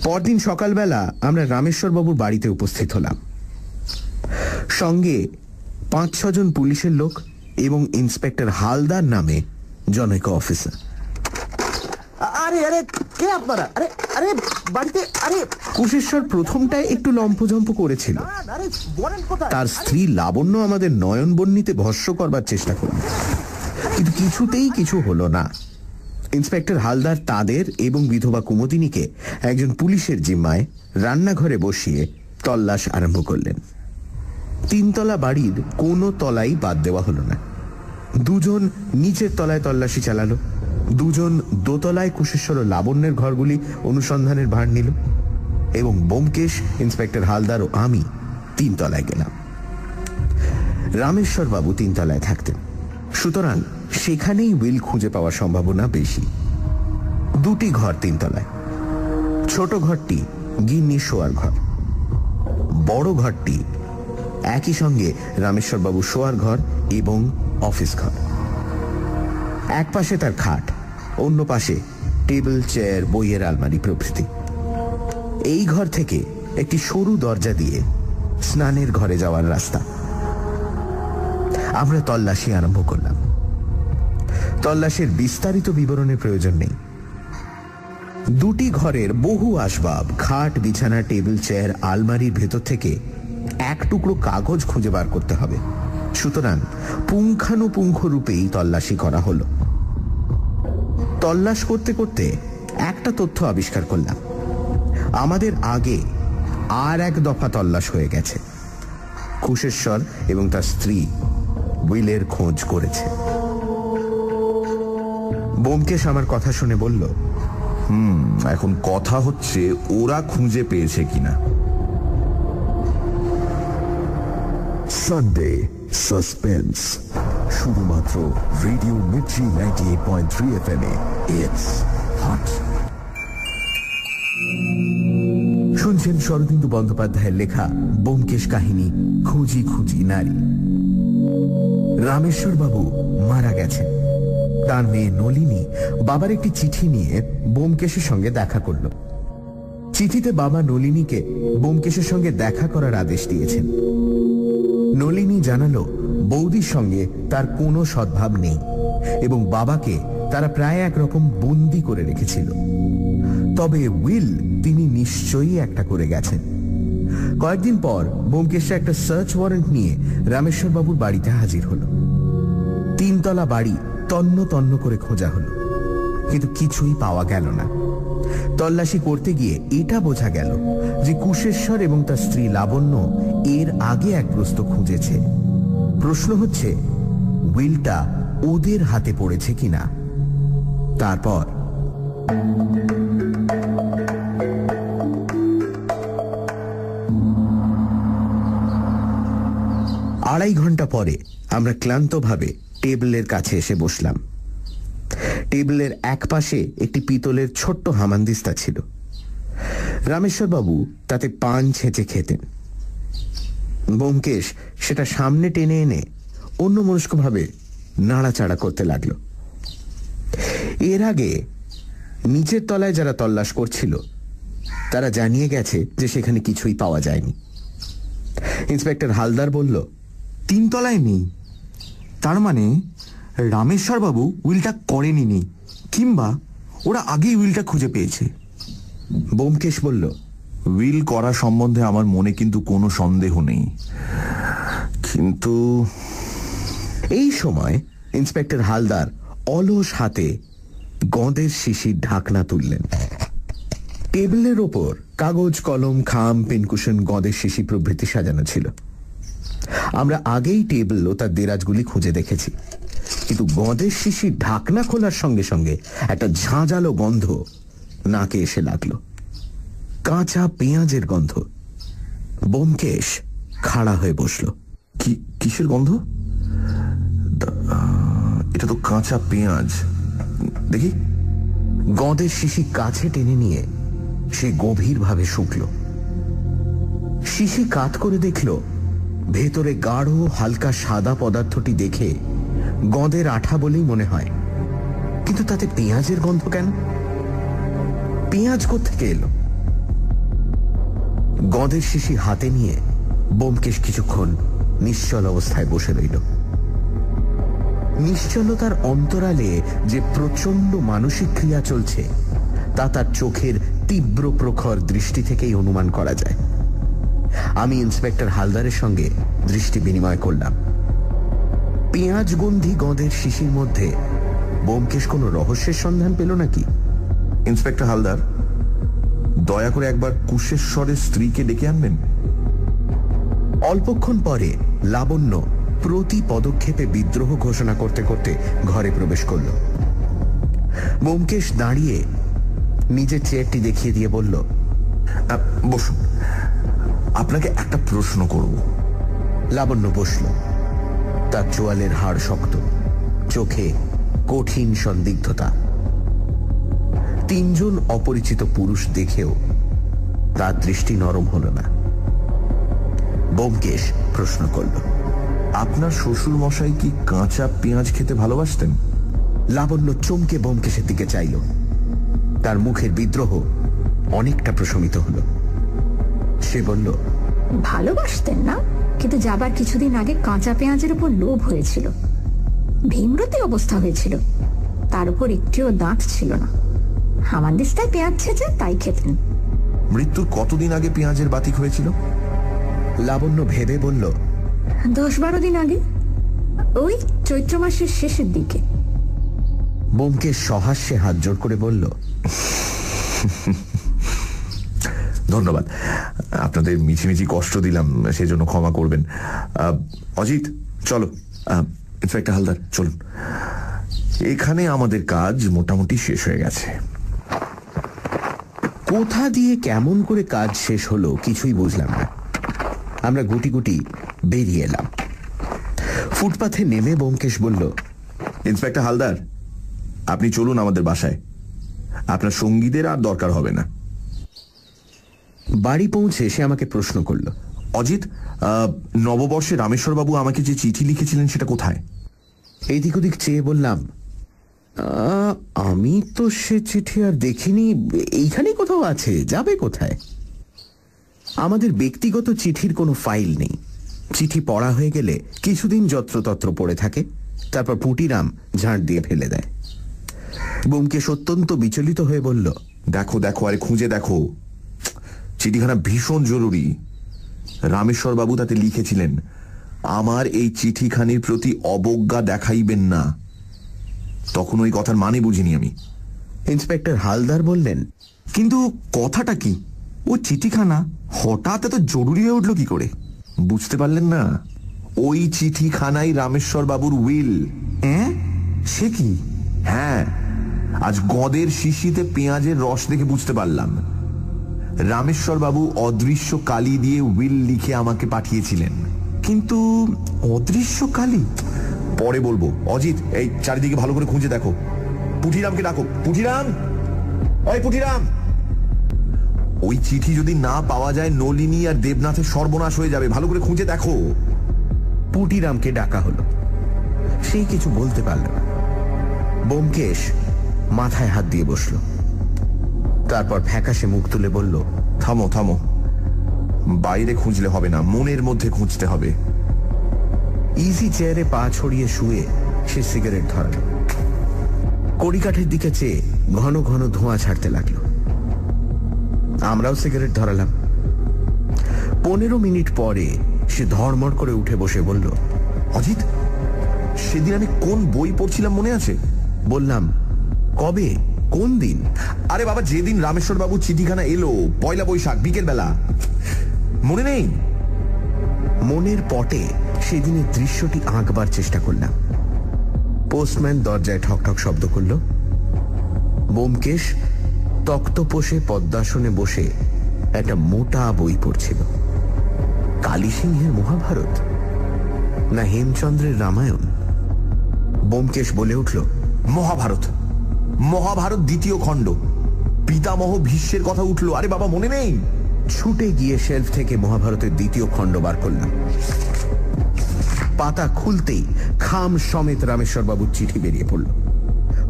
পরদিন সকালবেলা আমরা রামেশ্বর বাবুর বাড়িতে উপস্থিত হলাম। সঙ্গে 5-6 জন পুলিশের লোক এবং ইন্সপেক্টর হালদার নামে জনৈক অফিসার।
আরে আরে কে আপনারা? আরে আরে বাড়িতে, আরে
কুশেশ্বর প্রথমটায় একটু লম্ফঝম্প করেছিল।
আরে বলেন কোথায়?
তার স্ত্রী লাবণ্য আমাদের নয়নবন্যীতে ভস্য করবার চেষ্টা করল, কিন্তু কিছুতেই কিছু হলো না। ইন্সপেক্টর হালদার তাদের এবং বিধবা কুমুদিনীকে একজন পুলিশের জিম্মায় রান্নাঘরে বসিয়ে তল্লাশ আরম্ভ করলেন। 3 তলা বাড়ির কোনো তলাই বাদ দেওয়া হলো না। 2 জন নিচের তলায় তল্লাশি চালালো, 2 জন দোতলায় কুশেশ্বর ও লাবণ্যের ঘরগুলি অনুসন্ধানের ভার নিল, এবং ব্যোমকেশ, ইন্সপেক্টর হালদার ও আমি 3 তলায় গেলাম। রামেশ্বর বাবু 3 তলায় থাকতেন, সুতরাং সেখানেই উইল খুঁজে পাওয়ার সম্ভাবনা বেশি। 2টি ঘর 3 তলায়। ছোট ঘরটি গিন্নি শোয়ার ঘর, বড় ঘরটি একই সঙ্গে রামেশ্বর বাবু শোয়ার ঘর এবং অফিস ঘর। এক পাশে তার খাট, অন্য পাশে টেবিল, চেয়ার, বইয়ের আলমারি প্রভৃতি। এই ঘর থেকে একটি সরু দরজা দিয়ে স্নানের ঘরে যাওয়ার রাস্তা। আমরা তল্লাশি আরম্ভ করলাম। তল্লাশের বিস্তারিত বিবরণের প্রয়োজন নেই। 2টি ঘরের বহু আসবাব, খাট, বিছানা, টেবিল, চেয়ার, আলমারির ভেতর থেকে এক টুকরো কাগজ খুঁজে বার করতে হবে। সুতরাং পুঙ্খানুপুঙ্খ রূপেই তল্লাশি করা হলো। তল্লাশ করতে করতে একটা তথ্য আবিষ্কার করলাম। আমাদের আগে আর এক দফা তল্লাশ হয়ে গেছে। কুশেশ্বর এবং তার স্ত্রী উইলের খোঁজ করেছে। ব্যোমকেশ আমার কথা শুনে বলল,
এখন কথা হচ্ছে ওরা খুঁজে পেয়েছে কিনা।
সানডে সাসপেন্স, শুধুমাত্র radio Mirchi 98.3 FM A. It's hot.
শুনছেন শরদিন্দু বন্দ্যোপাধ্যায়ের লেখা ব্যোমকেশ কাহিনী খুঁজি খুঁজি নারী। রামেশ্বর বাবু মারা গেছেন। তার মেয়ে নলিনী বাবার একটি চিঠি নিয়ে ব্যোমকেশের সঙ্গে দেখা করল। চিঠিতে বাবা নলিনীকে ব্যোমকেশের সঙ্গে দেখা করার আদেশ দিয়েছেন। নলিনী জানালো বৌদির সঙ্গে তার কোনো সদ্ভাব নেই এবং বাবাকে তারা প্রায় একরকম বন্দি করে রেখেছিল। তবে উইল তিনি নিশ্চয়ই একটা করে গেছেন। কয়েকদিন পর ব্যোমকেশরা একটা সার্চ ওয়ারেন্ট নিয়ে রামেশ্বর বাবুর বাড়িতে হাজির হলো। 3 তলা বাড়ি তন্ন তন্ন করে খোঁজা হলো, কিন্তু কিছুই পাওয়া গেল না। তল্লাশি করতে গিয়ে এটা বোঝা গেল যে কুশেশ্বর এবং তার স্ত্রী লাবণ্য এর আগে এক প্রস্ত খুঁজেছে। প্রশ্ন হচ্ছে উইলটা ওদের হাতে পড়েছে কিনা। তারপর আড়াই ঘন্টা পরে আমরা ক্লান্তভাবে টেবিলের কাছে এসে বসলাম। টেবিলের এক পাশে একটি পিতলের ছোট্ট হামানদিস্তা ছিল। রামেশ্বরবাবু তাতে পান ছেঁচে খেতেন। ব্যোমকেশ সেটা সামনে টেনে এনে অন্যমনস্কভাবে নাড়াচাড়া করতে লাগলো। এর আগে নিচের তলায় যারা তল্লাশ করছিল তারা জানিয়ে গেছে যে সেখানে কিছুই পাওয়া যায়নি। ইন্সপেক্টর হালদার বলল,
3 তলায় নেই, তার মানে রামেশ্বরবাবু উইলটা করেনি, কিংবা ওরা আগেই উইলটা খুঁজে পেয়েছে।
ব্যোমকেশ বলল,
উইল করা সম্বন্ধে আমার মনে কিন্তু কোনো সন্দেহ নেই, কিন্তু
এই সময় ইন্সপেক্টর হালদার অলস হাতে গঁদের শিশির ঢাকনা তুললেন। টেবিলের ওপর কাগজ, কলম, খাম, পেনকুশন, গঁদের শিশি প্রভৃতি সাজানো ছিল। আমরা আগেই টেবিল ও তার দেরাজগুলি খুঁজে দেখেছি, কিন্তু গঁদের শিশির ঢাকনা খোলার সঙ্গে সঙ্গে একটা ঝাঁঝালো গন্ধ নাকে এসে লাগলো। কাঁচা পেঁয়াজের গন্ধ। ব্যোমকেশ খাড়া হয়ে বসল।
কিসের গন্ধ? এটা তো কাঁচা পেঁয়াজ। দেখি।
গঁদের শিশি কাছে টেনে নিয়ে সে গভীরভাবে শুকল। শিশি কাত করে দেখল ভেতরে গাঢ় হালকা সাদা পদার্থটি দেখে গঁদের আঠা বলেই মনে হয়, কিন্তু তাতে পেঁয়াজের গন্ধ কেন? পেঁয়াজ কোত্থেকে এলো? গঁদের শিশি হাতে নিয়ে ব্যোমকেশ কিছুক্ষণ নিশ্চল অবস্থায় বসে রইল। নিশ্চলতার অন্তরালে যে প্রচন্ড মানসিক ক্রিয়া চলছে তা তার চোখের তীব্র প্রখর দৃষ্টি থেকেই অনুমান করা যায়। আমি ইন্সপেক্টর হালদারের সঙ্গে দৃষ্টি বিনিময় করলাম। পেঁয়াজগন্ধি গঁদের শিশির মধ্যে ব্যোমকেশ কোনো রহস্যের সন্ধান পেল নাকি?
ইন্সপেক্টর হালদার, দয়া করে একবার কুশেশ্বরের স্ত্রীকে ডেকে আনবেন।
অল্পক্ষণ পরে লাবণ্য প্রতি পদক্ষেপে বিদ্রোহ ঘোষণা করতে করতে ঘরে প্রবেশ করল। ব্যোমকেশ দাঁড়িয়ে নিজের চেয়ারটি দেখিয়ে দিয়ে বলল,
বসুন, আপনাকে একটা প্রশ্ন করব।
লাবণ্য বসল। তার চোয়ালের হাড় শক্ত, চোখে কঠিন সন্দিগ্ধতা। 3 জন অপরিচিত পুরুষ দেখেও তার দৃষ্টি নরম হল না। ব্যোমকেশ প্রশ্ন করল,
আপনার শ্বশুর মশাই কি কাঁচা পেঁয়াজ খেতে ভালোবাসতেন?
লাবণ্য চমকে ব্যোমকেশের দিকে চাইল। তার মুখের বিদ্রোহ অনেকটা প্রশমিত হল। সে বলল,
ভালোবাসতেন না, কিন্তু যাবার কিছুদিন আগে কাঁচা পেঁয়াজের উপর লোভ হয়েছিল। ভীমরতি অবস্থা হয়েছিল, তার উপর একটিও দাঁত ছিল না। হামানদিস্তায় পেঁয়াজ ছেঁচে তাই খেতেন।
মৃত্যুর কতদিন আগে পেঁয়াজের বাতিক হয়েছিল?
লাবণ্য ভেবে বলল,
10-12 দিন আগে, ওই চৈত্র মাসের শেষের দিকে।
ব্যোমকেশ সহাস্যে হাত জোড় করে বলল,
ধন্যবাদ। আপনাদের মিছিমিছি কষ্ট দিলাম, সেজন্য ক্ষমা করবেন। অজিত, চলো। ইন্সপেক্টর হালদার, চলুন। এখানে আমাদের কাজ মোটামুটি শেষ হয়ে গেছে।
কোথা দিয়ে কেমন করে কাজ শেষ হলো কিছুই বুঝলাম না। আমরা গুটি গুটি বেরিয়ে এলাম। ফুটপাথে নেমে ব্যোমকেশ বলল,
ইন্সপেক্টর হালদার, আপনি চলুন আমাদের বাসায়। আপনার সঙ্গীদের আর দরকার হবে না।
বাড়ি পৌঁছে সে আমাকে প্রশ্ন করল,
অজিত, নববর্ষে রামেশ্বরবাবু আমাকে যে চিঠি লিখেছিলেন সেটা কোথায়?
এদিক ওদিক চেয়ে বললাম, আমি তো সে চিঠি আর দেখিনি। এইখানে কোথাও আছে, যাবে কোথায়? আমাদের ব্যক্তিগত চিঠির কোনো ফাইল নেই। চিঠি পড়া হয়ে গেলে কিছুদিন যত্রতত্র পড়ে থাকে, তারপর পুটিরাম ঝাঁট দিয়ে ফেলে দেয়। ব্যোমকেশ অত্যন্ত বিচলিত হয়ে বলল,
দেখো দেখো, আরে খুঁজে দেখো, চিঠিখানা ভীষণ জরুরি। রামেশ্বরবাবু তাতে লিখেছিলেন, আমার এই চিঠিখানির প্রতি অবজ্ঞা দেখাইবেন না। তখন ওই কথার মানে বুঝিনি আমি।
ইন্সপেক্টর হালদার বললেন,
কিন্তু কথাটা কি? ও চিঠিখানা হঠাৎ এত জরুরি হয়ে উঠল কি করে?
বুঝতে পারলেন না? ওই চিঠিখানাই রামেশ্বরবাবুর উইল।
সে কি?
হ্যাঁ, আজ গদের শিশিতে পেঁয়াজের রস দেখে বুঝতে পারলাম। রামেশ্বরবাবু অদৃশ্য কালি দিয়ে উইল লিখে আমাকে পাঠিয়েছিলেন।
কিন্তু অদৃশ্য কালি?
পরে বলবো। অজিত, এই চারিদিকে ভালো করে খুঁজে দেখো। পুটিরামকে ডাকো। পুটিরাম, ওই পুটিরাম। ওই চিঠি যদি না পাওয়া যায়, নলিনী আর দেবনাথের সর্বনাশ হয়ে যাবে। ভালো করে খুঁজে দেখো।
পুটিরামকে ডাকা হলো। সেই কিছু বলতে পারল না। ব্যোমকেশ মাথায় হাত দিয়ে বসল। তারপর ফ্যাকাশে মুখ তুলে বলল,
থামো থামো, বাইরে খুঁজলে হবে না, মনের মধ্যে খুঁজতে হবে।
ইজি চেয়ারে পা ছড়িয়ে শুয়ে সে সিগারেট ধরাল। কড়িকাঠের দিকে চেয়ে ঘন ঘন ধোঁয়া ছাড়তে লাগলো। আমরাও সিগারেট ধরালাম। 15 মিনিট পরে সে ধড়মড় করে উঠে বসে বলল,
অজিত, সেদিন আমি কোন বই পড়ছিলাম মনে আছে?
বললাম, কবে, কোন দিন?
আরে বাবা, যেদিন রামেশ্বরবাবু চিঠিখানা এলো, পয়লা বৈশাখ বিকেল বেলা, মনে নেই?
মনের পটে সেদিনের দৃশ্যটি আঁকবার চেষ্টা করলাম। পোস্টম্যান দরজায় ঠকঠক শব্দ করল। ব্যোমকেশ তক্তপোষে পদ্মাসনে বসে একটা মোটা বই পড়ছিল। কালী সিংহের মহাভারত না হেমচন্দ্রের রামায়ণ? ব্যোমকেশ বলে উঠল,
মহাভারত, মহাভারত দ্বিতীয় খণ্ড, পিতামহ ভীষ্মের কথা উঠল। আরে বাবা, মনে নেই?
ছুটে গিয়ে শেলফ থেকে মহাভারতের দ্বিতীয় খণ্ড বার করলাম। পাতা খুলতেই খাম সমেত রামেশ্বরবাবুর চিঠি বেরিয়ে পড়ল।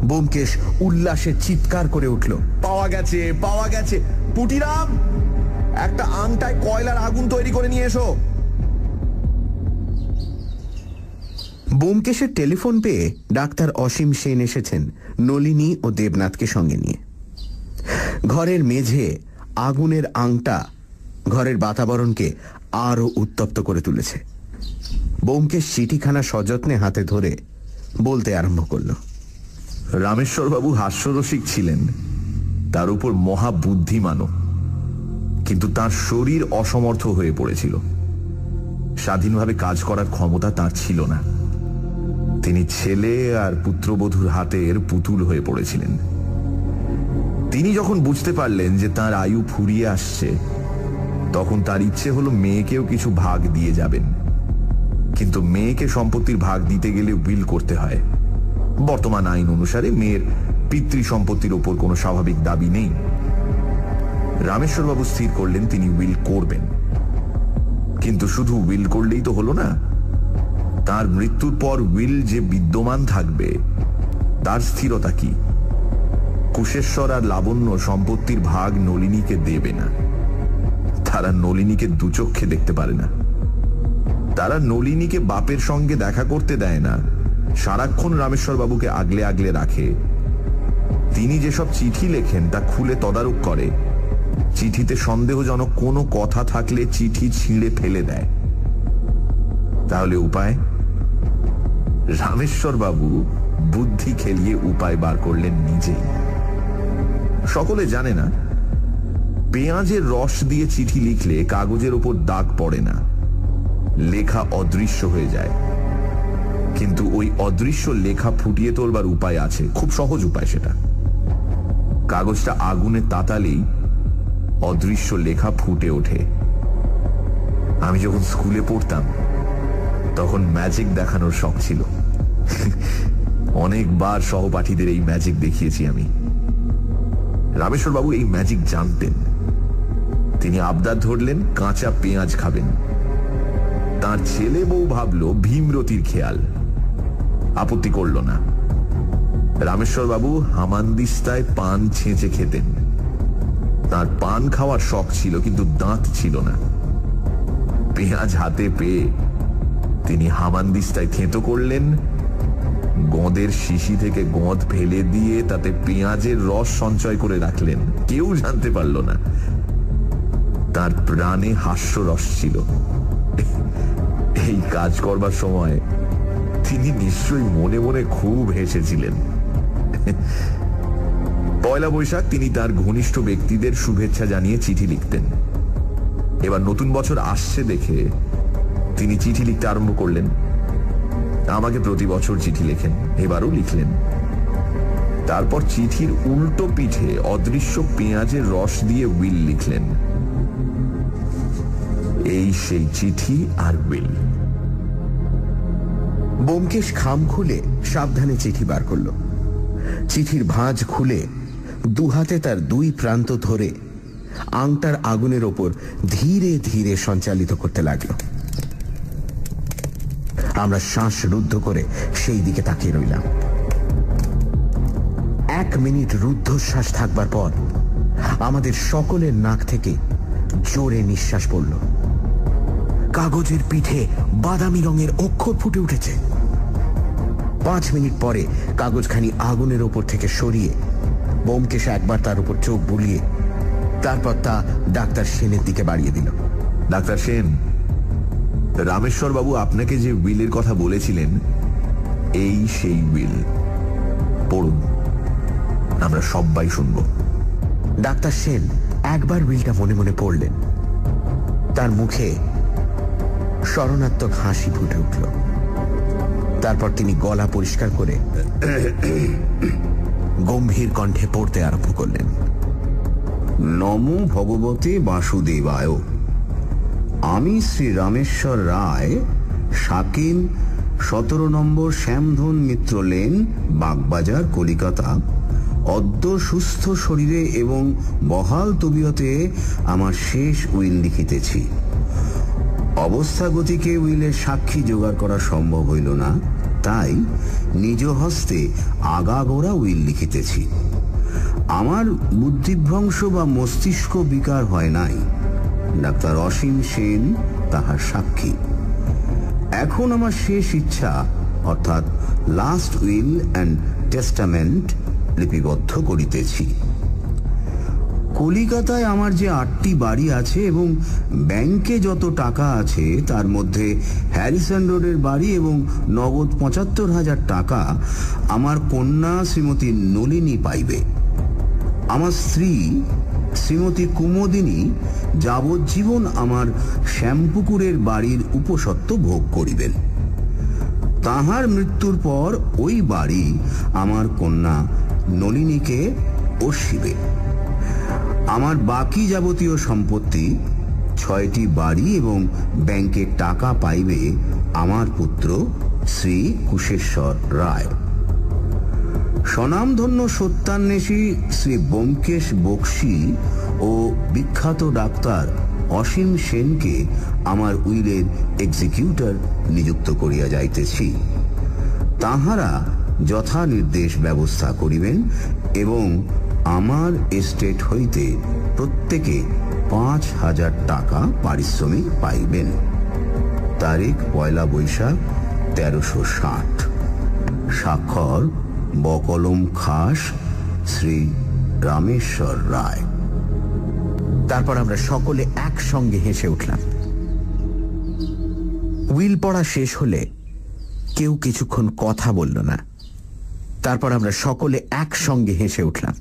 ব্যোমকেশ উল্লাসে চিৎকার করে উঠল,
পাওয়া গেছে, পাওয়া গেছে! পুটিরাম, একটা আংটায় কয়লার আগুন তৈরি করে নিয়ে এসো।
ব্যোমকেশের টেলিফোন পেয়ে ডাক্তার অসীম সেন এসেছেন নলিনী ও দেবনাথকে সঙ্গে নিয়ে। ঘরের মেঝে আগুনের আংটা ঘরের বাতাবরণকে আরো উত্তপ্ত করে তুলেছে। ব্যোমকেশ চিঠিখানা সযত্নে হাতে ধরে বলতে আরম্ভ করল,
রামেশ্বরবাবু হাস্যরসিক ছিলেন, তার উপর মহাবুদ্ধিমানও, কিন্তু তার শরীর অসমর্থ হয়ে পড়েছিল। স্বাধীনভাবে কাজ করার ক্ষমতা তার ছিল না। তিনি ছেলে আর পুত্রবধূর হাতের পুতুল হয়ে পড়েছিলেন। তিনি যখন বুঝতে পারলেন যে তার আয়ু ফুরিয়ে আসছে, তখন তার ইচ্ছে হলো মেয়েকেও কিছু ভাগ দিয়ে যাবেন। কিন্তু মেয়েকে সম্পত্তির ভাগ দিতে গেলে উইল করতে হয়। বর্তমান আইন অনুসারে মেয়ের পিতৃ সম্পত্তির ওপর কোনো স্বাভাবিক দাবি নেই। রামেশ্বরবাবু স্থির করলেন তিনি উইল করবেন। কিন্তু শুধু উইল করলেই তো হলো না, তার মৃত্যুর পর উইল যে বিদ্যমান থাকবে তার স্থিরতা কি? কুশেশ্বর আর লাবণ্য সম্পত্তির ভাগ নলিনীকে দেবে না। তারা নলিনীকে দুচক্ষে দেখতে পারে না। তারা নলিনীকে বাপের সঙ্গে দেখা করতে দেয় না, সারাক্ষণ রামেশ্বরবাবুকে আগলে আগলে রাখে। তিনি যেসব চিঠি লেখেন তা খুলে তদারক করে। চিঠিতে সন্দেহজনক কোনো কথা থাকলে চিঠি ছিঁড়ে ফেলে দেয়। তাহলে উপায়? রামেশ্বরবাবু বুদ্ধি খেলিয়ে উপায় বার করলেন নিজেই। সকলে জানে না, পেঁয়াজের রস দিয়ে চিঠি লিখলে কাগজের ওপর দাগ পড়ে না, লেখা অদৃশ্য হয়ে যায়। কিন্তু ওই অদৃশ্য লেখা ফুটিয়ে তোলবার উপায় আছে, খুব সহজ উপায়। সেটা কাগজটা আগুনে তাতালেই অদৃশ্য লেখা ফুটে ওঠে। আমি যখন স্কুলে পড়তাম তখন ম্যাজিক দেখানোর শখ ছিল। অনেকবার সহপাঠীদের এই ম্যাজিক দেখিয়েছি আমি। রামেশ্বর বাবু এই ম্যাজিক জানতেন। তিনি আবদার ধরলেন কাঁচা পেঁয়াজ খাবেন। তার ছেলে বউ ভাবল ভীমরতির খেয়াল, আপত্তি করল না। রামেশ্বর বাবু হামানদিস্তায় পান ছেঁচে খেতেন। তার পান খাওয়ার শখ ছিল, কিন্তু দাঁত ছিল না। পেঁয়াজ হাতে পেয়ে তিনি হামানদিস্তায় থেঁতো করলেন, গঁদের শিশি থেকে গঁদ ফেলে দিয়ে তাতে পেঁয়াজের রস সঞ্চয় করে রাখলেন। কেউ জানতে পারল না। তার প্রাণে হাস্যরস ছিল। এই কাজ করবার সময় তিনি নিশ্চয়ই মনে মনে খুব হেসেছিলেন। পয়লা বৈশাখ তিনি তার ঘনিষ্ঠ ব্যক্তিদের শুভেচ্ছা জানিয়ে চিঠি লিখতেন। এবার নতুন বছর আসছে দেখে তিনি চিঠি লিখতে আরম্ভ করলেন। আমাকে প্রতি বছর চিঠি লেখেন, এবারও লিখলেন। তারপর চিঠির উল্টো পিঠে অদৃশ্য পেঁয়াজের রস দিয়ে উইল লিখলেন। এই সেই চিঠি আর উইল।
ব্যোমকেশ খাম খুলে সাবধানে চিঠি বার করল। চিঠির ভাঁজ খুলে দুহাতে তার দুই প্রান্ত ধরে আংটার আগুনের ওপর ধীরে ধীরে সঞ্চালিত করতে লাগলো। আমরা শ্বাস রুদ্ধ করে সেই দিকে তাকিয়ে রইলাম। 1 মিনিট রুদ্ধশ্বাস থাকবার পর আমাদের সকলের নাক থেকে জোরে নিঃশ্বাস পড়ল। কাগজের পিঠে বাদামি রঙের অক্ষর ফুটে উঠেছে। 5 মিনিট পরে কাগজখানি আগুনের ওপর থেকে সরিয়ে ব্যোমকেশ একবার তার উপর চোখ বুলিয়ে তারপর তা ডাক্তার সেনের দিকে বাড়িয়ে দিল।
ডাক্তার সেন, রামেশ্বর বাবু আপনাকে যে উইলের কথা বলেছিলেন, এই সেই উইল। পড়ুন, আমরা সবাই শুনব।
ডাক্তার সেন একবার উইলটা মনে মনে পড়লেন। তার মুখে শরণাত্মক হাসি ফুটে উঠল। তারপর তিনি গলা পরিষ্কার করে গম্ভীর কণ্ঠে পড়তে আরম্ভ করলেন।
নমো ভগবতে বাসুদেবায়। আমি শ্রী রামেশ্বর রায়, সাকিম, 17 নম্বর শ্যামধন মিত্র লেন, বাগবাজার, কলিকাতা, অদ্য সুস্থ শরীরে এবং বহাল তবিয়তে আমার শেষ উইল লিখিতেছি। অবস্থা গতিকে উইলের সাক্ষী জোগাড় করা সম্ভব হইল না, তাই নিজ হস্তে আগাগোড়া উইল লিখিতেছি। আমার বুদ্ধিভ্রংশ বা মস্তিষ্ক বিকার হয় নাই। ডাক্তার অসীম সেন তাহার সাক্ষী। এখন আমার শেষ ইচ্ছা, অর্থাৎ লাস্ট উইল অ্যান্ড টেস্টামেন্ট লিপিবদ্ধ করিতেছি। কলিকাতায় আমার যে 8টি বাড়ি আছে এবং ব্যাংকে যত টাকা আছে তার মধ্যে হ্যারিসন রোডের বাড়ি এবং নগদ 75,000 টাকা আমার কন্যা শ্রীমতী নলিনী পাইবে। আমার স্ত্রী শ্রীমতী কুমোদিনী যাবজ্জীবন আমার শ্যামপুকুরের বাড়ির উপসত্ত্ব ভোগ করিবেন। তাহার মৃত্যুর পর ওই বাড়ি আমার কন্যা নলিনীকে অর্ষিবে। আমার বাকি যাবতীয় সম্পত্তি, 6টি বাড়ি এবং ব্যাংকে টাকা পাইবে আমার পুত্র শ্রী কুশেশ্বর রায়। স্বনামধন্য সত্যান্বেষী শ্রী ব্যোমকেশ বক্সী ও বিখ্যাত ডাক্তার অসীম সেনকে আমার উইলের এক্সিকিউটর নিযুক্ত করিয়া যাইতেছি। তাহারা যথা নির্দেশ ব্যবস্থা করিবেন এবং আমার এস্টেট হইতে প্রত্যেকে 5,000 টাকা পারিশ্রমিক পাইবেন। তারিখ 1 বৈশাখ 1360। স্বাক্ষর বকলম খাস শ্রী রামেশ্বর রায়।
তারপর আমরা সকলে একসঙ্গে হেসে উঠলাম। উইল পড়া শেষ হলে কেউ কিছুক্ষণ কথা বলল না। তারপর আমরা সকলে একসঙ্গে হেসে উঠলাম।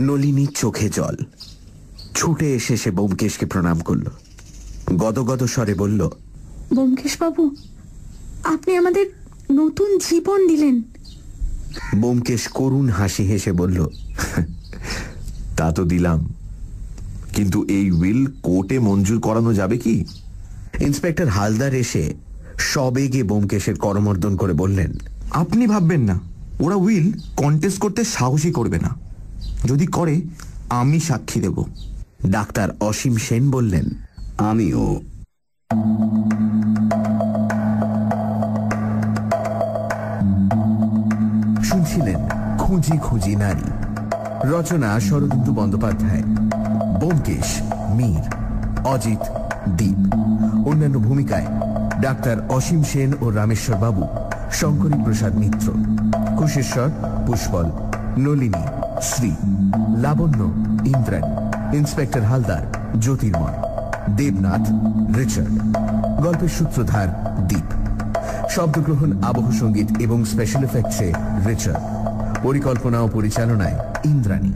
নলিনীর চোখে জল। ছুটে এসে সে ব্যোমকেশকে প্রণাম করল। গদগদ স্বরে বলল,
ব্যোমকেশ বাবু, আপনি আমাদের নতুন জীবন দিলেন।
ব্যোমকেশ করুণ হাসি হেসে বলল,
তা তো দিলাম, কিন্তু এই উইল কোর্টে মঞ্জুর করানো যাবে কি?
ইন্সপেক্টর হালদার এসে সবেগে ব্যোমকেশের করমর্দন করে বললেন,
আপনি ভাববেন না ওরা উইল কন্টেস্ট করতে সাহসই করবে না। যদি করে আমি সাক্ষী দেব।
ডাক্তার অসীম সেন বললেন,
আমিও।
শুনছিলেন খুঁজি খুঁজি নারী। রচনা শরদিন্দু বন্দ্যোপাধ্যায়। ব্যোমকেশ মীর, অজিত দীপ। অন্যান্য ভূমিকায় ডাক্তার অসীম সেন ও রামেশ্বর বাবু, শঙ্করী প্রসাদ মিত্র, কুশেশ্বর পুষ্পল, নলিনী শ্রী, লাবণ্য ইন্দ্রাণী, ইন্সপেক্টর হালদার জ্যোতির্ময়, দেবনাথ রিচার্ড। গল্পের সূত্রধার দীপ। শব্দগ্রহণ, আবহ সঙ্গীত এবং স্পেশাল এফেক্টসে রিচার্ড। পরিকল্পনা ও পরিচালনায় ইন্দ্রাণী।